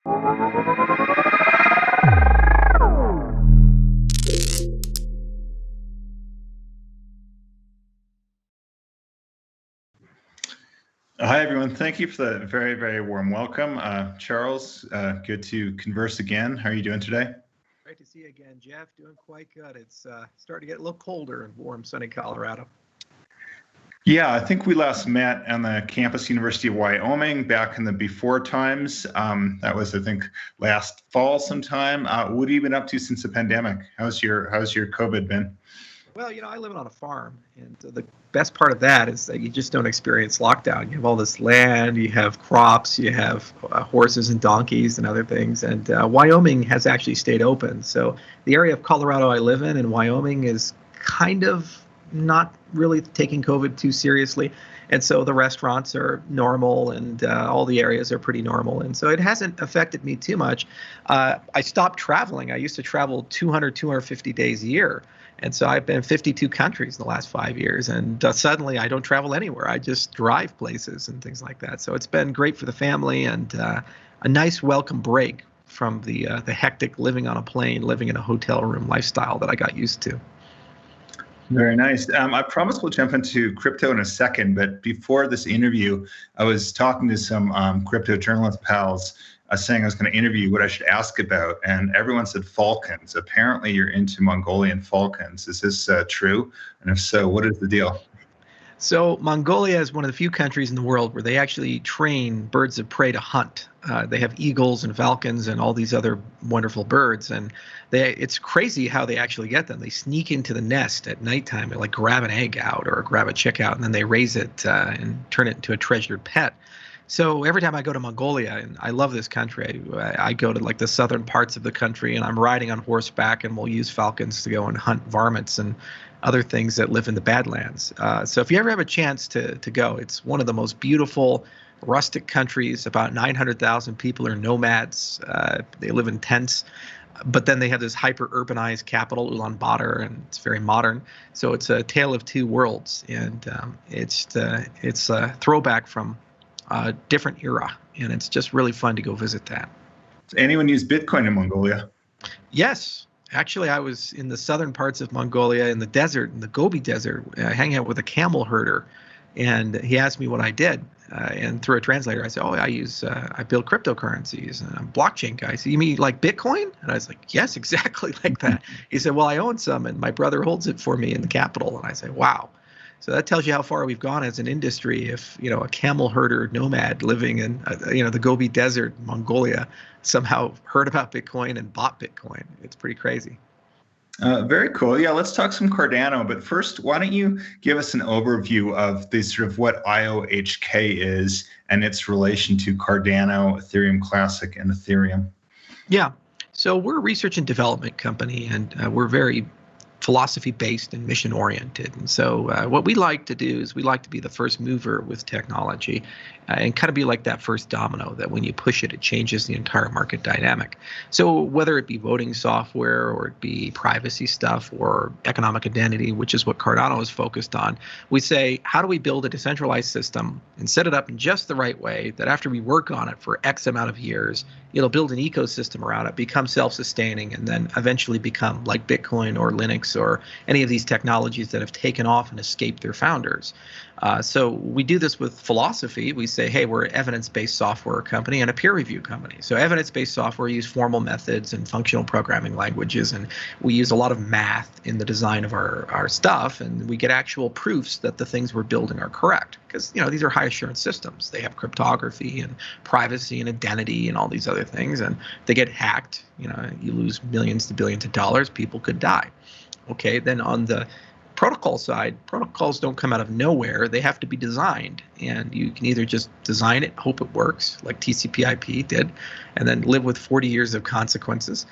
Hi, everyone. Thank you for the very, very warm welcome. Charles, good to converse again. How are you doing today? Great to see you again, Jeff. Doing quite good. It's starting to get a little colder in warm, sunny Colorado. Yeah, I think we last met on the campus, University of Wyoming, back in the before times. That was, I think, last fall sometime. What have you been up to since the pandemic? How's your COVID been? Well, I live on a farm, and the best part of that is that you just don't experience lockdown. You have all this land, you have crops, you have horses and donkeys and other things, and Wyoming has actually stayed open. So the area of Colorado I live in Wyoming is kind of not really taking COVID too seriously. And so the restaurants are normal, and all the areas are pretty normal. And so it hasn't affected me too much. I stopped traveling. I used to travel 250 days a year. And so I've been in 52 countries in the last 5 years, and suddenly I don't travel anywhere. I just drive places and things like that. So it's been great for the family, and a nice welcome break from the hectic living on a plane, living in a hotel room lifestyle that I got used to. Very nice. I promise we'll jump into crypto in a second, but before this interview, I was talking to some crypto journalist pals saying I was going to interview what I should ask about, and everyone said falcons. Apparently you're into Mongolian falcons. Is this true? And if so, what is the deal? So Mongolia is one of the few countries in the world where they actually train birds of prey to hunt. They have eagles and falcons and all these other wonderful birds, and it's crazy how they actually get them. They sneak into the nest at nighttime and like grab an egg out or grab a chick out, and then they raise it and turn it into a treasured pet. So every time I go to Mongolia, and I love this country, I go to like the southern parts of the country, and I'm riding on horseback, and we'll use falcons to go and hunt varmints and other things that live in the Badlands. So if you ever have a chance to go, it's one of the most beautiful rustic countries. About 900,000 people are nomads. They live in tents. But then they have this hyper-urbanized capital, Ulaanbaatar, and it's very modern. So it's a tale of two worlds, and it's a throwback from a different era, and it's just really fun to go visit that. Does anyone use Bitcoin in Mongolia? Yes. Actually, I was in the southern parts of Mongolia in the desert, in the Gobi Desert, hanging out with a camel herder, and he asked me what I did. And through a translator, I said, I build cryptocurrencies, and I'm a blockchain guy. So you mean like Bitcoin? And I was like, yes, exactly like that. He said, well, I own some, and my brother holds it for me in the capital. And I said, wow. So that tells you how far we've gone as an industry. If a camel herder nomad living in the Gobi Desert, Mongolia, somehow heard about Bitcoin and bought Bitcoin, it's pretty crazy. Very cool. Yeah, let's talk some Cardano. But first, why don't you give us an overview of the sort of what IOHK is and its relation to Cardano, Ethereum Classic, and Ethereum? Yeah. So we're a research and development company, and we're very philosophy-based and mission-oriented. And so what we like to do is we like to be the first mover with technology and kind of be like that first domino that when you push it, it changes the entire market dynamic. So whether it be voting software or it be privacy stuff or economic identity, which is what Cardano is focused on, we say, how do we build a decentralized system and set it up in just the right way that after we work on it for X amount of years, it'll build an ecosystem around it, become self-sustaining, and then eventually become like Bitcoin or Linux or any of these technologies that have taken off and escaped their founders. So we do this with philosophy. We say, hey, we're an evidence-based software company and a peer review company. So evidence-based software, we use formal methods and functional programming languages, and we use a lot of math in the design of our stuff, and we get actual proofs that the things we're building are correct. Because these are high assurance systems. They have cryptography and privacy and identity and all these other things, and they get hacked. You lose millions to billions of dollars. People could die. Okay, then on the protocol side, protocols don't come out of nowhere. They have to be designed, and you can either just design it, hope it works, like TCP/IP did, and then live with 40 years of consequences,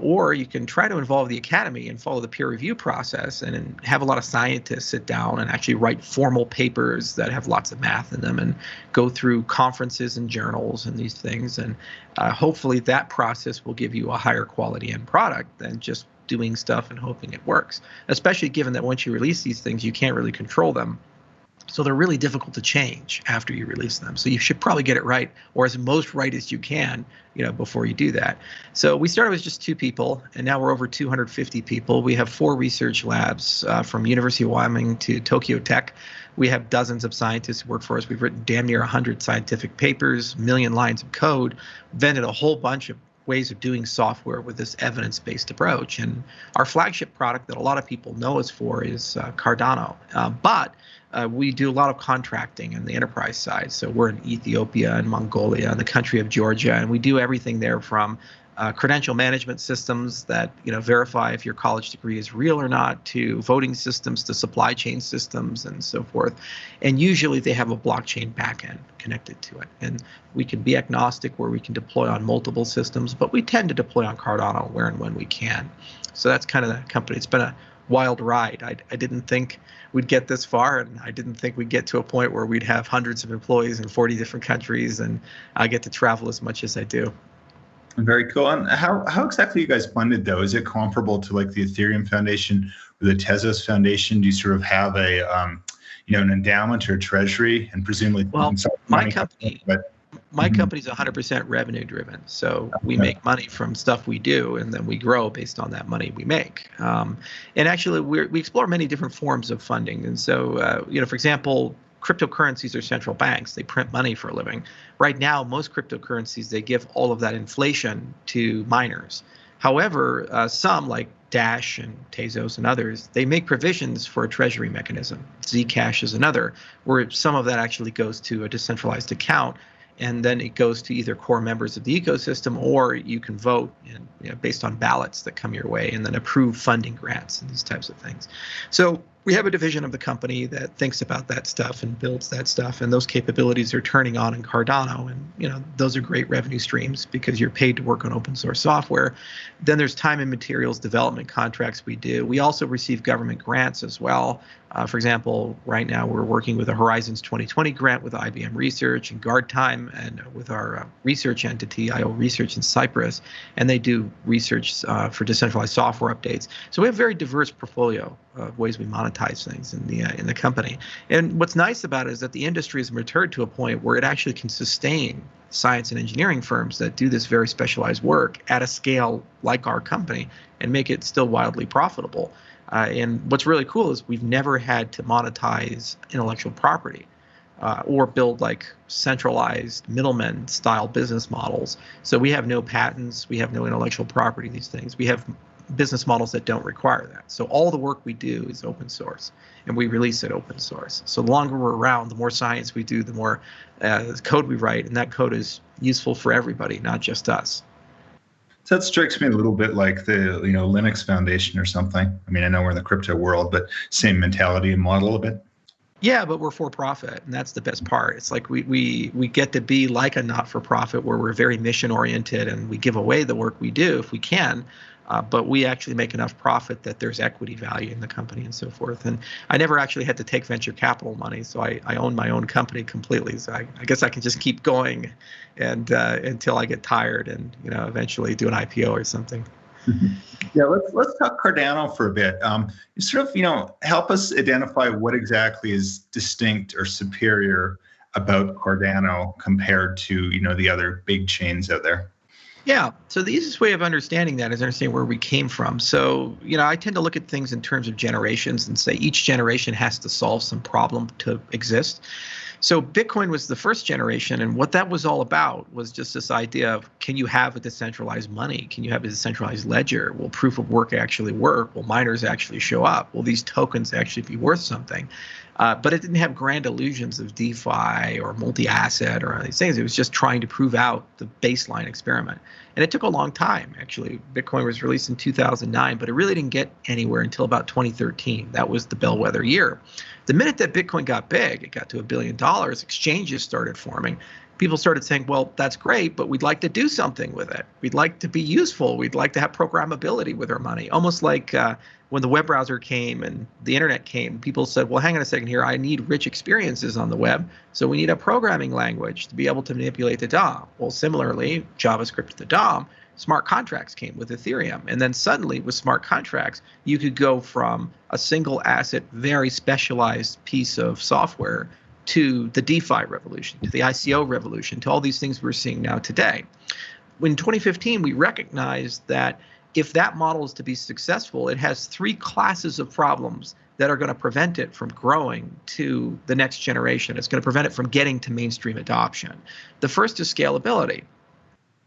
or you can try to involve the academy and follow the peer review process and have a lot of scientists sit down and actually write formal papers that have lots of math in them and go through conferences and journals and these things, and hopefully that process will give you a higher quality end product than just doing stuff and hoping it works, especially given that once you release these things, you can't really control them. So they're really difficult to change after you release them. So you should probably get it right, or as most right as you can, before you do that. So we started with just 2 people, and now we're over 250 people. We have 4 research labs from University of Wyoming to Tokyo Tech. We have dozens of scientists who work for us. We've written damn near 100 scientific papers, 1 million lines of code, invented a whole bunch of ways of doing software with this evidence-based approach. And our flagship product that a lot of people know us for is Cardano. But we do a lot of contracting on the enterprise side. So we're in Ethiopia and Mongolia and the country of Georgia, and we do everything there from credential management systems that verify if your college degree is real or not, to voting systems, to supply chain systems, and so forth. And usually they have a blockchain backend connected to it. And we can be agnostic where we can deploy on multiple systems, but we tend to deploy on Cardano where and when we can. So that's kind of the company. It's been a wild ride. I didn't think we'd get this far, and I didn't think we'd get to a point where we'd have hundreds of employees in 40 different countries, and I get to travel as much as I do. Very cool. And how exactly you guys funded, though? Is it comparable to like the Ethereum Foundation or the Tezos Foundation? Do you sort of have a an endowment or a treasury, and presumably? Well, my company. But My company's 100% revenue driven. So we make money from stuff we do, and then we grow based on that money we make. And actually, we explore many different forms of funding. And so, for example, cryptocurrencies are central banks. They print money for a living. Right now, most cryptocurrencies, they give all of that inflation to miners. However, some like Dash and Tezos and others, they make provisions for a treasury mechanism. Zcash is another, where some of that actually goes to a decentralized account, and then it goes to either core members of the ecosystem, or you can vote based on ballots that come your way, and then approve funding grants and these types of things. So we have a division of the company that thinks about that stuff and builds that stuff, and those capabilities are turning on in Cardano, and those are great revenue streams because you're paid to work on open source software. Then there's time and materials development contracts we do. We also receive government grants as well. For example, right now we're working with a Horizons 2020 grant with IBM Research and Guard Time, and with our research entity, IO Research in Cyprus, and they do research for decentralized software updates. So we have a very diverse portfolio of ways we monetize things in the company. And what's nice about it is that the industry has matured to a point where it actually can sustain science and engineering firms that do this very specialized work at a scale like our company and make it still wildly profitable. And what's really cool is we've never had to monetize intellectual property or build like centralized middlemen style business models. So we have no patents, we have no intellectual property, these things. We have business models that don't require that. So all the work we do is open source, and we release it open source. So the longer we're around, the more science we do, the more code we write, and that code is useful for everybody, not just us. So that strikes me a little bit like the Linux Foundation or something. I mean, I know we're in the crypto world, but same mentality and model a bit. Yeah, but we're for profit, and that's the best part. It's like we get to be like a not-for-profit where we're very mission-oriented, and we give away the work we do if we can, but we actually make enough profit that there's equity value in the company and so forth. And I never actually had to take venture capital money, so I own my own company completely. So I guess I can just keep going and until I get tired and eventually do an IPO or something. Yeah, let's talk Cardano for a bit. You sort of help us identify what exactly is distinct or superior about Cardano compared to the other big chains out there. Yeah. So the easiest way of understanding that is understanding where we came from. So, I tend to look at things in terms of generations and say each generation has to solve some problem to exist. So Bitcoin was the first generation, and what that was all about was just this idea of, can you have a decentralized money? Can you have a decentralized ledger? Will proof of work actually work? Will miners actually show up? Will these tokens actually be worth something? But it didn't have grand illusions of DeFi or multi-asset or these things. It was just trying to prove out the baseline experiment. And it took a long time, actually. Bitcoin was released in 2009, but it really didn't get anywhere until about 2013. That was the bellwether year. The minute that Bitcoin got big, it got to $1 billion, exchanges started forming. people started saying, well, that's great, but we'd like to do something with it. We'd like to be useful. We'd like to have programmability with our money. Almost like when the web browser came and the internet came, people said, well, hang on a second here. I need rich experiences on the web. So we need a programming language to be able to manipulate the DOM. Well, similarly, JavaScript to the DOM, smart contracts came with Ethereum. And then suddenly with smart contracts, you could go from a single asset, very specialized piece of software to the DeFi revolution, to the ICO revolution, to all these things we're seeing now today. In 2015, we recognized that if that model is to be successful, it has three classes of problems that are going to prevent it from growing to the next generation. It's going to prevent it from getting to mainstream adoption. The first is scalability.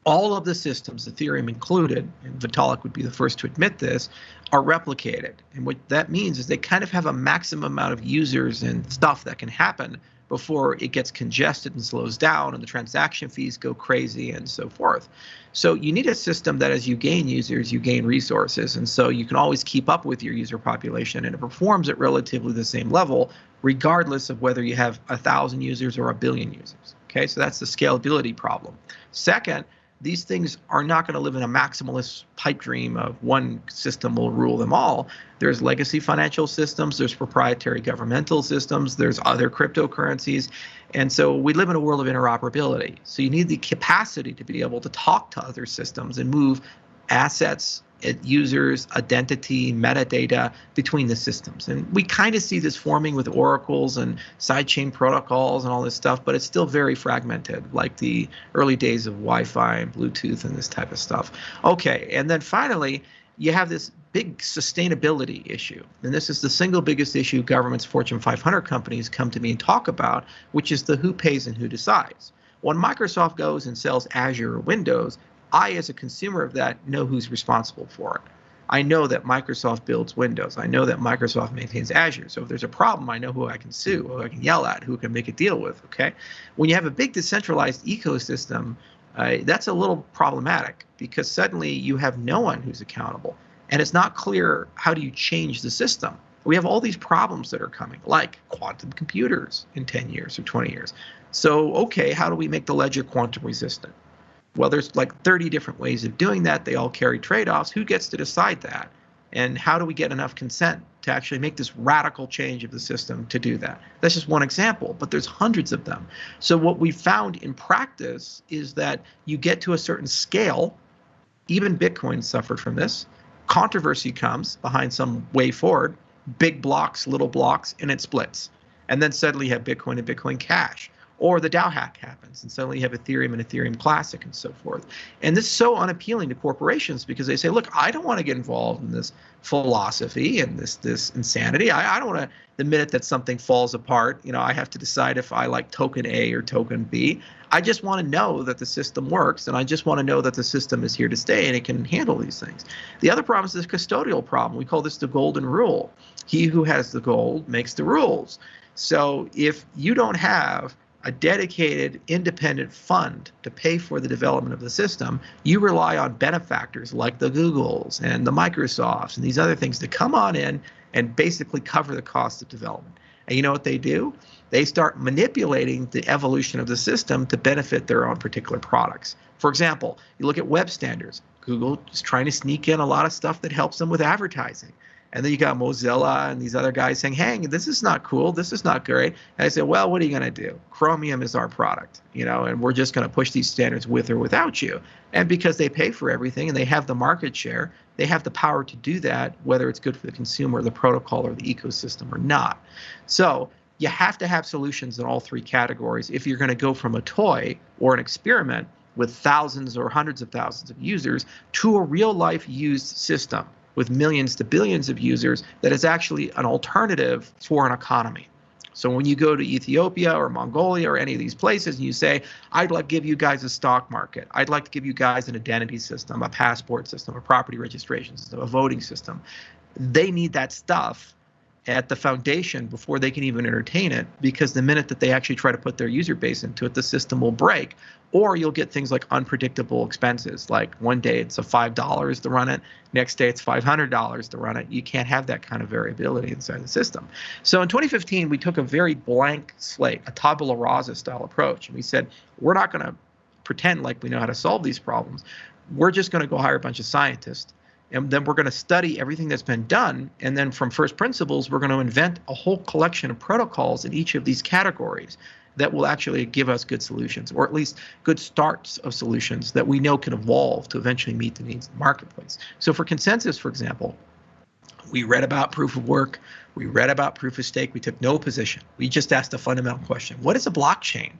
All of the systems, Ethereum included, and Vitalik would be the first to admit this, are replicated. And what that means is they kind of have a maximum amount of users and stuff that can happen before it gets congested and slows down and the transaction fees go crazy and so forth. So you need a system that as you gain users, you gain resources. And so you can always keep up with your user population and it performs at relatively the same level, regardless of whether you have 1,000 users or 1 billion users. Okay, so that's the scalability problem. Second, these things are not going to live in a maximalist pipe dream of one system will rule them all. There's legacy financial systems, there's proprietary governmental systems, there's other cryptocurrencies. And so we live in a world of interoperability. So you need the capacity to be able to talk to other systems and move assets, users, identity, metadata between the systems. And we kind of see this forming with oracles and sidechain protocols and all this stuff, but it's still very fragmented, like the early days of Wi-Fi and Bluetooth and this type of stuff. Okay, and then finally, you have this big sustainability issue. And this is the single biggest issue governments, Fortune 500 companies come to me and talk about, which is the who pays and who decides. When Microsoft goes and sells Azure or Windows, I, as a consumer of that, know who's responsible for it. I know that Microsoft builds Windows. I know that Microsoft maintains Azure. So if there's a problem, I know who I can sue, who I can yell at, who can make a deal with, okay? When you have a big decentralized ecosystem, that's a little problematic because suddenly you have no one who's accountable. And it's not clear how do you change the system. We have all these problems that are coming, like quantum computers in 10 years or 20 years. So, okay, how do we make the ledger quantum resistant? Well, there's like 30 different ways of doing that. They all carry trade-offs. Who gets to decide that? And how do we get enough consent to actually make this radical change of the system to do that? That's just one example, but there's hundreds of them. So what we found in practice is that you get to a certain scale, even Bitcoin suffered from this, controversy comes behind some way forward, big blocks, little blocks, and it splits. And then suddenly you have Bitcoin and Bitcoin Cash. Or the DAO hack happens, and suddenly you have Ethereum and Ethereum Classic and so forth. And this is so unappealing to corporations because they say, look, I don't want to get involved in this philosophy and this insanity. I don't want to, the minute that something falls apart, I have to decide if I like token A or token B. I just want to know that the system works, and I just want to know that the system is here to stay and it can handle these things. The other problem is this custodial problem. We call this the golden rule. He who has the gold makes the rules. So if you don't have a dedicated independent fund to pay for the development of the system, you rely on benefactors like the Googles and the Microsofts and these other things to come on in and basically cover the cost of development. And you know what they do? They start manipulating the evolution of the system to benefit their own particular products. For example, you look at web standards. Google is trying to sneak in a lot of stuff that helps them with advertising. And then you got Mozilla and these other guys saying, hey, this is not cool. This is not great. And I said, well, what are you going to do? Chromium is our product, and we're just going to push these standards with or without you. And because they pay for everything and they have the market share, they have the power to do that, whether it's good for the consumer, the protocol, or the ecosystem or not. So you have to have solutions in all three categories if you're going to go from a toy or an experiment with thousands or hundreds of thousands of users to a real-life used system with millions to billions of users that is actually an alternative for an economy. So when you go to Ethiopia or Mongolia or any of these places and you say, I'd like to give you guys a stock market, I'd like to give you guys an identity system, a passport system, a property registration system, a voting system, they need that stuff at the foundation before they can even entertain it, because the minute that they actually try to put their user base into it, the system will break. Or you'll get things like unpredictable expenses, like one day it's a $5 to run it, next day it's $500 to run it. You can't have that kind of variability inside the system. So in 2015, we took a very blank slate, a tabula rasa style approach, and we said, we're not going to pretend like we know how to solve these problems. We're just going to go hire a bunch of scientists, and then we're going to study everything that's been done. And then from first principles, we're going to invent a whole collection of protocols in each of these categories that will actually give us good solutions, or at least good starts of solutions that we know can evolve to eventually meet the needs of the marketplace. So for consensus, for example, we read about proof of work, we read about proof of stake, we took no position. We just asked a fundamental question: what is a blockchain?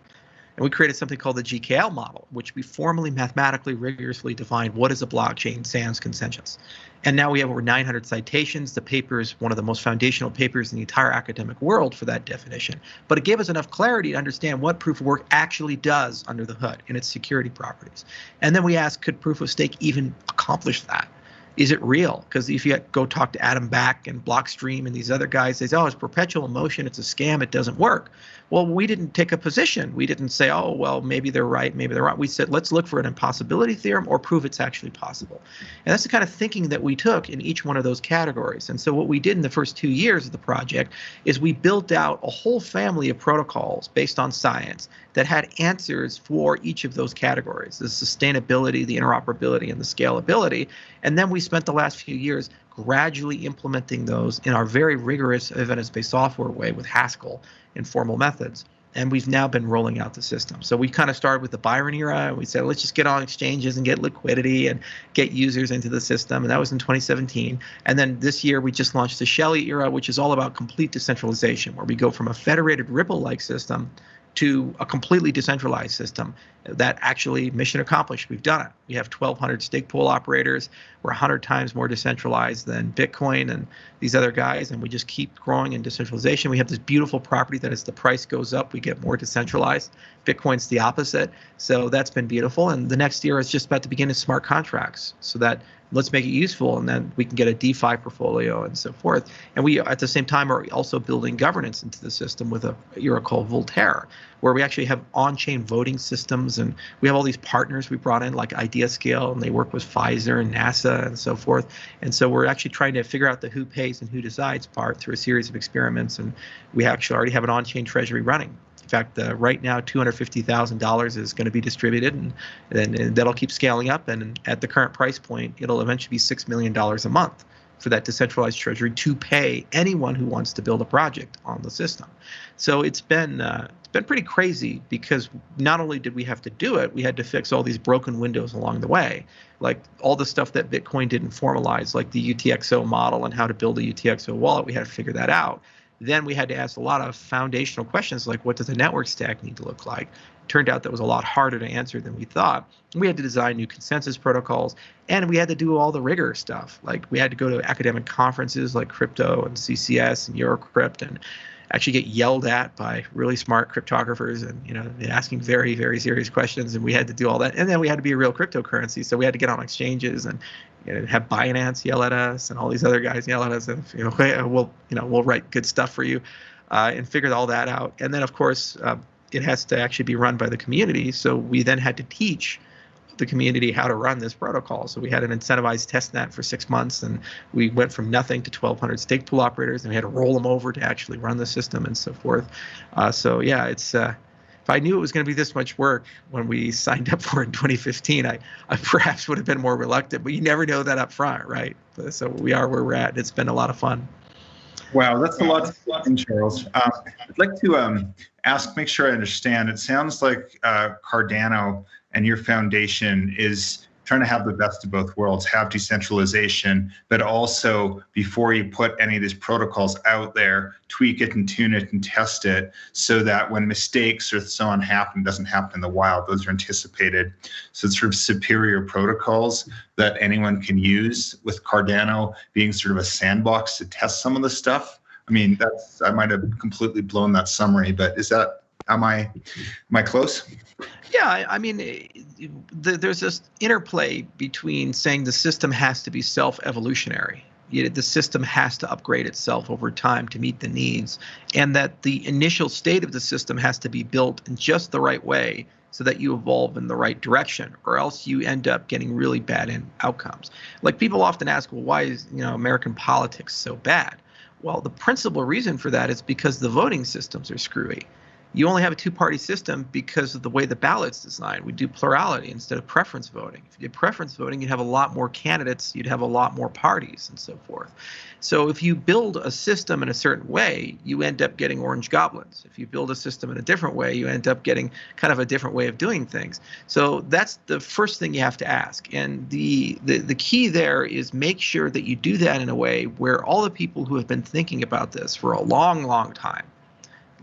And we created something called the GKL model, which we formally, mathematically, rigorously defined what is a blockchain sans consensus. And now we have over 900 citations. The paper is one of the most foundational papers in the entire academic world for that definition. But it gave us enough clarity to understand what proof of work actually does under the hood in its security properties. And then we asked, could proof of stake even accomplish that? Is it real? Because if you go talk to Adam Back and Blockstream and these other guys, they say, oh, it's perpetual motion, it's a scam, it doesn't work. Well, we didn't take a position. We didn't say, oh, well, maybe they're right, maybe they're wrong. We said, let's look for an impossibility theorem or prove it's actually possible. And that's the kind of thinking that we took in each one of those categories. And so what we did in the first 2 years of the project is we built out a whole family of protocols based on science that had answers for each of those categories: the sustainability, the interoperability, and the scalability. And then we spent the last few years gradually implementing those in our very rigorous evidence-based software way with Haskell and formal methods. And we've now been rolling out the system. So we kind of started with the Byron era, and we said, let's just get on exchanges and get liquidity and get users into the system. And that was in 2017. And then this year, we just launched the Shelley era, which is all about complete decentralization, where we go from a federated Ripple-like system to a completely decentralized system that actually mission accomplished. We've done it. We have 1,200 stake pool operators. We're 100 times more decentralized than Bitcoin and these other guys, and we just keep growing in decentralization. We have this beautiful property that as the price goes up, we get more decentralized. Bitcoin's the opposite. So that's been beautiful. And the next year is just about to begin in smart contracts, so that let's make it useful, and then we can get a DeFi portfolio and so forth. And we, at the same time, are also building governance into the system with a era called Voltaire, where we actually have on-chain voting systems, and we have all these partners we brought in, like IdeaScale, and they work with Pfizer and NASA and so forth. And so we're actually trying to figure out the who pays and who decides part through a series of experiments, and we actually already have an on-chain treasury running. In fact, right now, $250,000 is going to be distributed, and that'll keep scaling up. And at the current price point, it'll eventually be $6 million a month for that decentralized treasury to pay anyone who wants to build a project on the system. So it's been pretty crazy, because not only did we have to do it, we had to fix all these broken windows along the way, like all the stuff that Bitcoin didn't formalize, like the UTXO model and how to build a UTXO wallet. We had to figure that out. Then we had to ask a lot of foundational questions, like what does the network stack need to look like? It turned out that was a lot harder to answer than we thought. We had to design new consensus protocols, and we had to do all the rigor stuff. Like we had to go to academic conferences like Crypto and CCS and Eurocrypt, and actually get yelled at by really smart cryptographers, and asking very, very serious questions, and we had to do all that. And then we had to be a real cryptocurrency, so we had to get on exchanges and have Binance yell at us and all these other guys yell at us, and we'll write good stuff for you, and figure all that out. And then of course it has to actually be run by the community, so we then had to teach the community how to run this protocol. So we had an incentivized testnet for 6 months, and we went from nothing to 1,200 stake pool operators, and we had to roll them over to actually run the system and so forth. So yeah, it's if I knew it was going to be this much work when we signed up for it in 2015, I perhaps would have been more reluctant, but you never know that up front, right? So we are where we're at. It's been a lot of fun. Wow, that's a lot to say, Charles. I'd like to make sure I understand. It sounds like Cardano and your foundation is trying to have the best of both worlds, have decentralization, but also, before you put any of these protocols out there, tweak it and tune it and test it, so that when mistakes or so on happen, doesn't happen in the wild, those are anticipated. So it's sort of superior protocols that anyone can use, with Cardano being sort of a sandbox to test some of the stuff. I mean, I might have completely blown that summary, but am I close? Yeah, I mean, there's this interplay between saying the system has to be self-evolutionary. the system has to upgrade itself over time to meet the needs, and that the initial state of the system has to be built in just the right way so that you evolve in the right direction, or else you end up getting really bad outcomes. Like, people often ask, well, why is American politics so bad? Well, the principal reason for that is because the voting systems are screwy. You only have a two-party system because of the way the ballot's designed. We do plurality instead of preference voting. If you did preference voting, you'd have a lot more candidates, you'd have a lot more parties, and so forth. So if you build a system in a certain way, you end up getting orange goblins. If you build a system in a different way, you end up getting kind of a different way of doing things. So that's the first thing you have to ask. And the key there is make sure that you do that in a way where all the people who have been thinking about this for a long, long time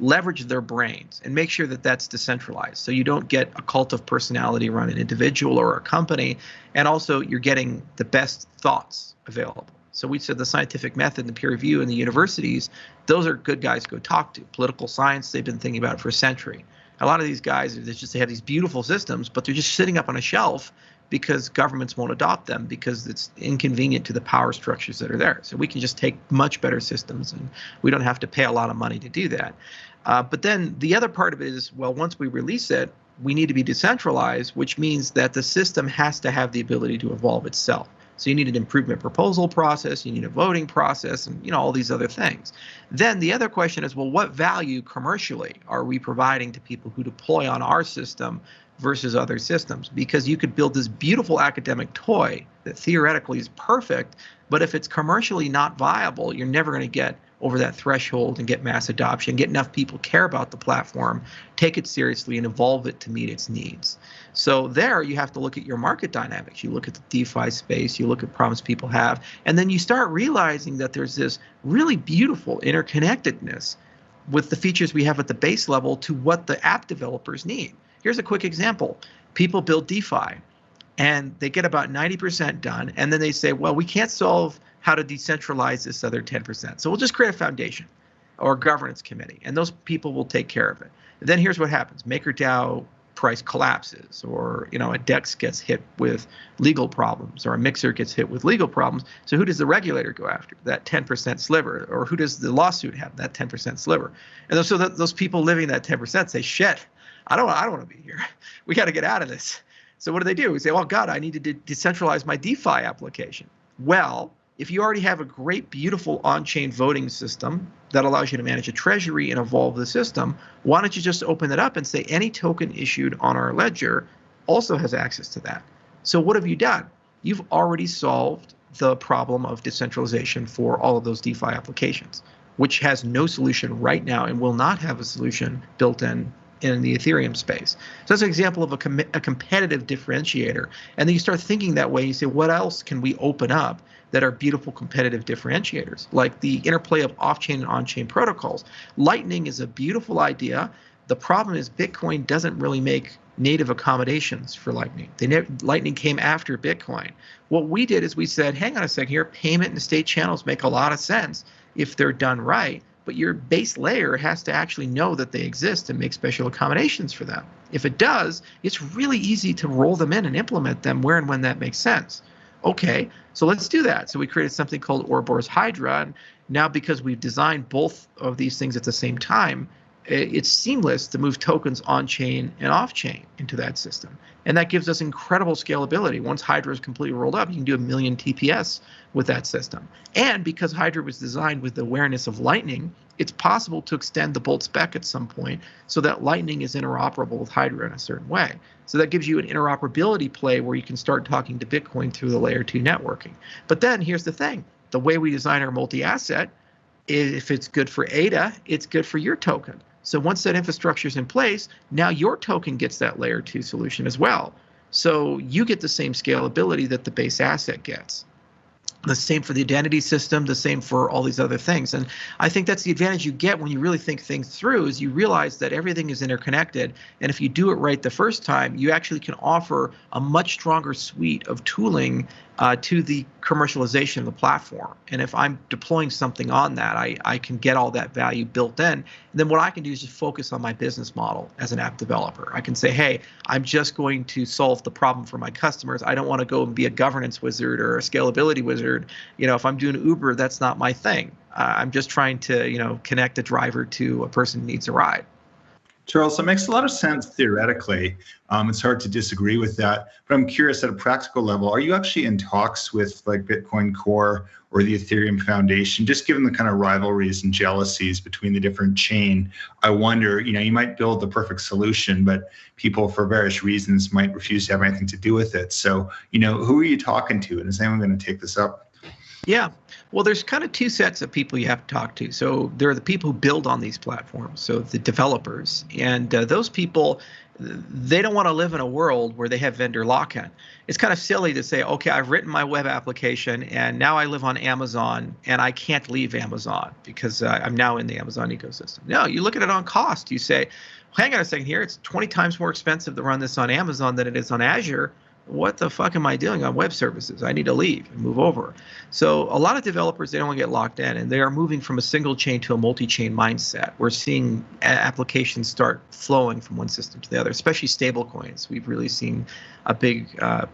leverage their brains and make sure that that's decentralized, so you don't get a cult of personality run an individual or a company, and also you're getting the best thoughts available. So we said the scientific method and the peer review in the universities, those are good guys to go talk to. Political science, they've been thinking about it for a century. A lot of these guys, they have these beautiful systems, but they're just sitting up on a shelf because governments won't adopt them because it's inconvenient to the power structures that are there. So we can just take much better systems, and we don't have to pay a lot of money to do that. But then the other part of it is, well, once we release it, we need to be decentralized, which means that the system has to have the ability to evolve itself. So you need an improvement proposal process, you need a voting process, and all these other things. Then the other question is, well, what value commercially are we providing to people who deploy on our system versus other systems? Because you could build this beautiful academic toy that theoretically is perfect, but if it's commercially not viable, you're never going to get over that threshold and get mass adoption, get enough people care about the platform, take it seriously, and evolve it to meet its needs. So there you have to look at your market dynamics. You look at the DeFi space, you look at problems people have, and then you start realizing that there's this really beautiful interconnectedness with the features we have at the base level to what the app developers need. Here's a quick example. People build DeFi, and they get about 90% done, and then they say, well, we can't solve how to decentralize this other 10%. So we'll just create a foundation or a governance committee, and those people will take care of it. And then here's what happens. MakerDAO price collapses, or a DEX gets hit with legal problems, or a Mixer gets hit with legal problems. So who does the regulator go after? That 10% sliver. Or who does the lawsuit have? That 10% sliver. And so those people living that 10% say, shit, I don't want to be here. We got to get out of this. So what do? We say, well, God, I need to decentralize my DeFi application. Well, if you already have a great, beautiful on-chain voting system that allows you to manage a treasury and evolve the system, why don't you just open it up and say any token issued on our ledger also has access to that? So what have you done? You've already solved the problem of decentralization for all of those DeFi applications, which has no solution right now and will not have a solution built in the Ethereum space. So that's an example of a competitive differentiator. And then you start thinking that way. You say, what else can we open up that are beautiful competitive differentiators, like the interplay of off-chain and on-chain protocols? Lightning is a beautiful idea. The problem is Bitcoin doesn't really make native accommodations for Lightning. Lightning came after Bitcoin. What we did is we said, hang on a second here, payment and state channels make a lot of sense if they're done right, but your base layer has to actually know that they exist and make special accommodations for them. If it does, it's really easy to roll them in and implement them where and when that makes sense. Okay, so let's do that. So we created something called Ouroboros Hydra. And now, because we've designed both of these things at the same time, it's seamless to move tokens on-chain and off-chain into that system. And that gives us incredible scalability. Once Hydra is completely rolled up, you can do 1 million TPS with that system. And because Hydra was designed with the awareness of Lightning, it's possible to extend the Bolt spec at some point so that Lightning is interoperable with Hydra in a certain way. So that gives you an interoperability play where you can start talking to Bitcoin through the layer 2 networking. But then here's the thing. The way we design our multi-asset, if it's good for ADA, it's good for your token. So once that infrastructure is in place, now your token gets that layer 2 solution as well. So you get the same scalability that the base asset gets. The same for the identity system, the same for all these other things. And I think that's the advantage you get when you really think things through, is you realize that everything is interconnected. And if you do it right the first time, you actually can offer a much stronger suite of tooling to the commercialization of the platform. And if I'm deploying something on that, I can get all that value built in. And then what I can do is just focus on my business model as an app developer. I can say, hey, I'm just going to solve the problem for my customers. I don't want to go and be a governance wizard or a scalability wizard. If I'm doing Uber, that's not my thing. I'm just trying to, connect a driver to a person who needs a ride. Charles, it makes a lot of sense theoretically. It's hard to disagree with that. But I'm curious, at a practical level, are you actually in talks with like Bitcoin Core or the Ethereum Foundation? Just given the kind of rivalries and jealousies between the different chain, I wonder, you might build the perfect solution, but people for various reasons might refuse to have anything to do with it. So, who are you talking to? And is anyone going to take this up? Yeah. Well, there's kind of two sets of people you have to talk to. So there are the people who build on these platforms, so the developers. And those people, they don't want to live in a world where they have vendor lock-in. It's kind of silly to say, okay, I've written my web application and now I live on Amazon and I can't leave Amazon because I'm now in the Amazon ecosystem. No, you look at it on cost. You say, hang on a second here, it's 20 times more expensive to run this on Amazon than it is on Azure. What the fuck am I doing on web services? I need to leave and move over. So a lot of developers, they don't want to get locked in, and they are moving from a single chain to a multi-chain mindset. We're seeing applications start flowing from one system to the other, especially stable coins. We've really seen a big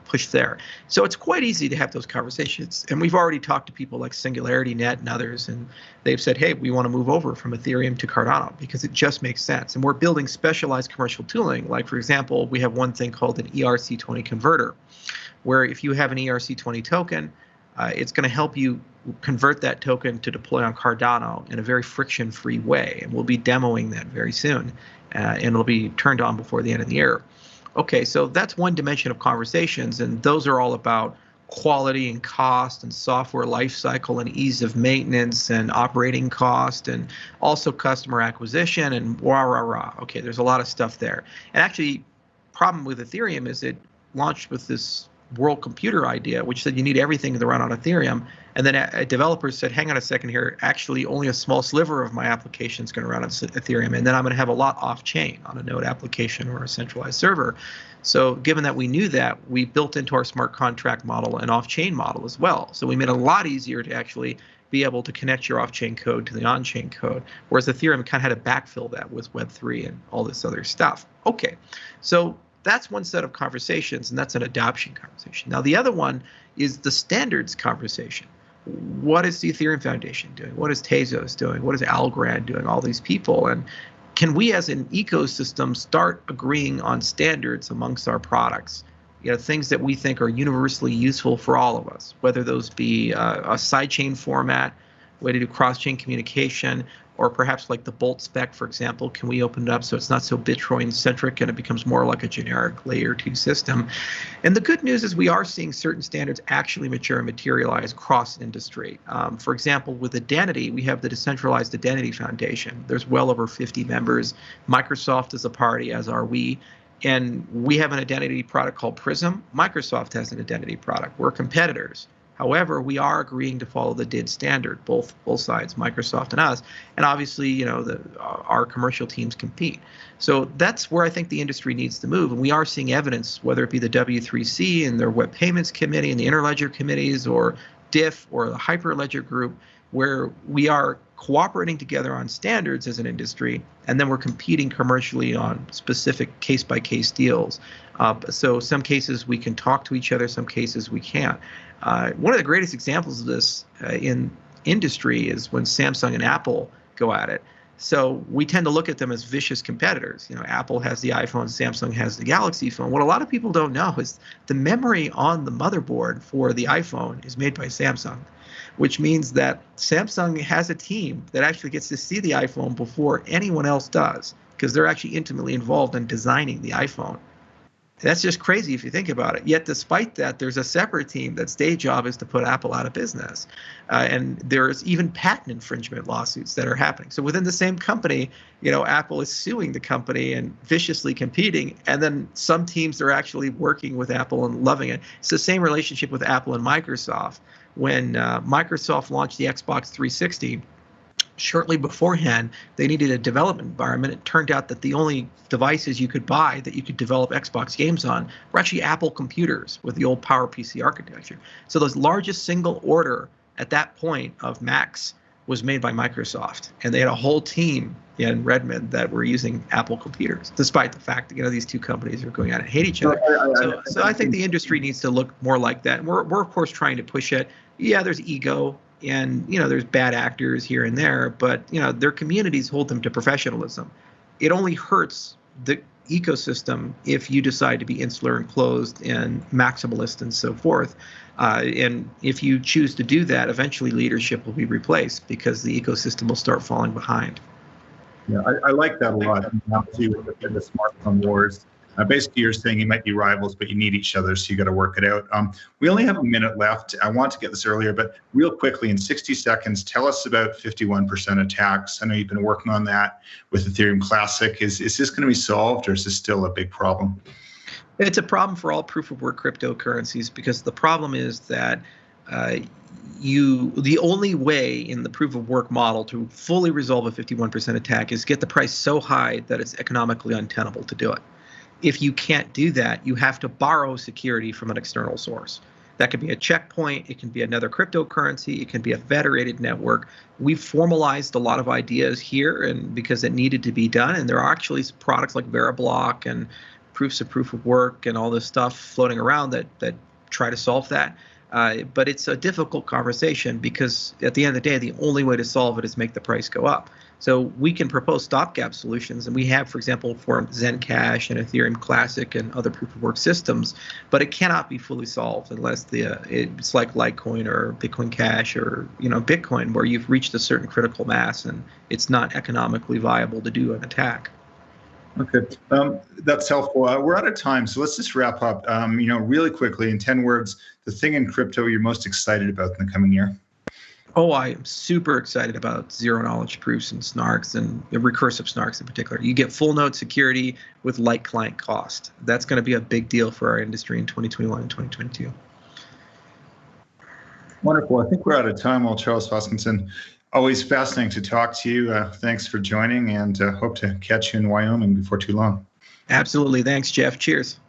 push there. So it's quite easy to have those conversations. And we've already talked to people like SingularityNet and others, and they've said, hey, we want to move over from Ethereum to Cardano because it just makes sense. And we're building specialized commercial tooling. Like, for example, we have one thing called an ERC20 converter, where if you have an ERC20 token, it's going to help you convert that token to deploy on Cardano in a very friction-free way. And we'll be demoing that very soon, and it'll be turned on before the end of the year. Okay, so that's one dimension of conversations, and those are all about quality and cost and software lifecycle and ease of maintenance and operating cost and also customer acquisition and rah. Okay, there's a lot of stuff there. And actually, problem with Ethereum is it launched with this world computer idea, which said you need everything to run on Ethereum. And then developers said, hang on a second here, actually only a small sliver of my application is going to run on Ethereum. And then I'm going to have a lot off-chain on a node application or a centralized server. So given that we knew that, we built into our smart contract model an off-chain model as well. So we made it a lot easier to actually be able to connect your off-chain code to the on-chain code, whereas Ethereum kind of had to backfill that with Web3 and all this other stuff. Okay, so that's one set of conversations, and that's an adoption conversation. Now, the other one is the standards conversation. What is the Ethereum Foundation doing? What is Tezos doing? What is Algorand doing? All these people. And can we as an ecosystem start agreeing on standards amongst our products? Things that we think are universally useful for all of us, whether those be a sidechain format, way to do cross-chain communication, or perhaps like the Bolt spec, for example, can we open it up so it's not so Bitcoin-centric and it becomes more like a generic layer 2 system? And the good news is we are seeing certain standards actually mature and materialize across industry. For example, with identity, we have the Decentralized Identity Foundation. There's well over 50 members. Microsoft is a party, as are we. And we have an identity product called Prism. Microsoft has an identity product. We're competitors. However, we are agreeing to follow the DID standard, both sides, Microsoft and us. And obviously, our commercial teams compete. So that's where I think the industry needs to move. And we are seeing evidence, whether it be the W3C and their Web Payments Committee and the Interledger Committees, or DIF or the Hyperledger Group, where we are cooperating together on standards as an industry, and then we're competing commercially on specific case-by-case deals. So some cases we can talk to each other, some cases we can't. One of the greatest examples of this in industry is when Samsung and Apple go at it. So we tend to look at them as vicious competitors. Apple has the iPhone, Samsung has the Galaxy phone. What a lot of people don't know is the memory on the motherboard for the iPhone is made by Samsung, which means that Samsung has a team that actually gets to see the iPhone before anyone else does, because they're actually intimately involved in designing the iPhone. That's just crazy if you think about it. Yet despite that, there's a separate team that's day job is to put Apple out of business. And there's even patent infringement lawsuits that are happening. So within the same company, Apple is suing the company and viciously competing. And then some teams are actually working with Apple and loving it. It's the same relationship with Apple and Microsoft. When Microsoft launched the Xbox 360, shortly beforehand, they needed a development environment. It turned out that the only devices you could buy that you could develop Xbox games on were actually Apple computers with the old PowerPC architecture. So the largest single order at that point of Macs was made by Microsoft, and they had a whole team in Redmond that were using Apple computers, despite the fact that these two companies are going out and hate each other. So I think the industry needs to look more like that. And we're of course trying to push it. Yeah, there's ego, and there's bad actors here and there, but their communities hold them to professionalism. It only hurts the ecosystem if you decide to be insular and closed and maximalist and so forth. And if you choose to do that, eventually leadership will be replaced because the ecosystem will start falling behind. Yeah, I like that a lot. Obviously, with the smartphone wars, basically you're saying you might be rivals, but you need each other, so you got to work it out. We only have a minute left. I want to get this earlier, but real quickly, in 60 seconds, tell us about 51% attacks. I know you've been working on that with Ethereum Classic. Is this going to be solved, or is this still a big problem? It's a problem for all proof-of-work cryptocurrencies, because the problem is that the only way in the proof-of-work model to fully resolve a 51% attack is get the price so high that it's economically untenable to do it. If you can't do that, you have to borrow security from an external source. That could be a checkpoint, it can be another cryptocurrency, it can be a federated network. We've formalized a lot of ideas here, and because it needed to be done, and there are actually products like Veriblock and proofs of proof of work and all this stuff floating around that try to solve that. But it's a difficult conversation, because at the end of the day, the only way to solve it is make the price go up. So we can propose stopgap solutions, and we have, for example, for Zencash and Ethereum Classic and other proof of work systems, but it cannot be fully solved unless it's like Litecoin or Bitcoin Cash or Bitcoin, where you've reached a certain critical mass and it's not economically viable to do an attack. Okay, that's helpful. We're out of time, so let's just wrap up. Really quickly, in 10 words, the thing in crypto you're most excited about in the coming year. Oh, I am super excited about zero-knowledge proofs and snarks, and recursive snarks in particular. You get full node security with light client cost. That's going to be a big deal for our industry in 2021 and 2022. Wonderful. I think we're out of time. Well, Charles Hoskinson, always fascinating to talk to you. Thanks for joining, and hope to catch you in Wyoming before too long. Absolutely. Thanks, Jeff. Cheers.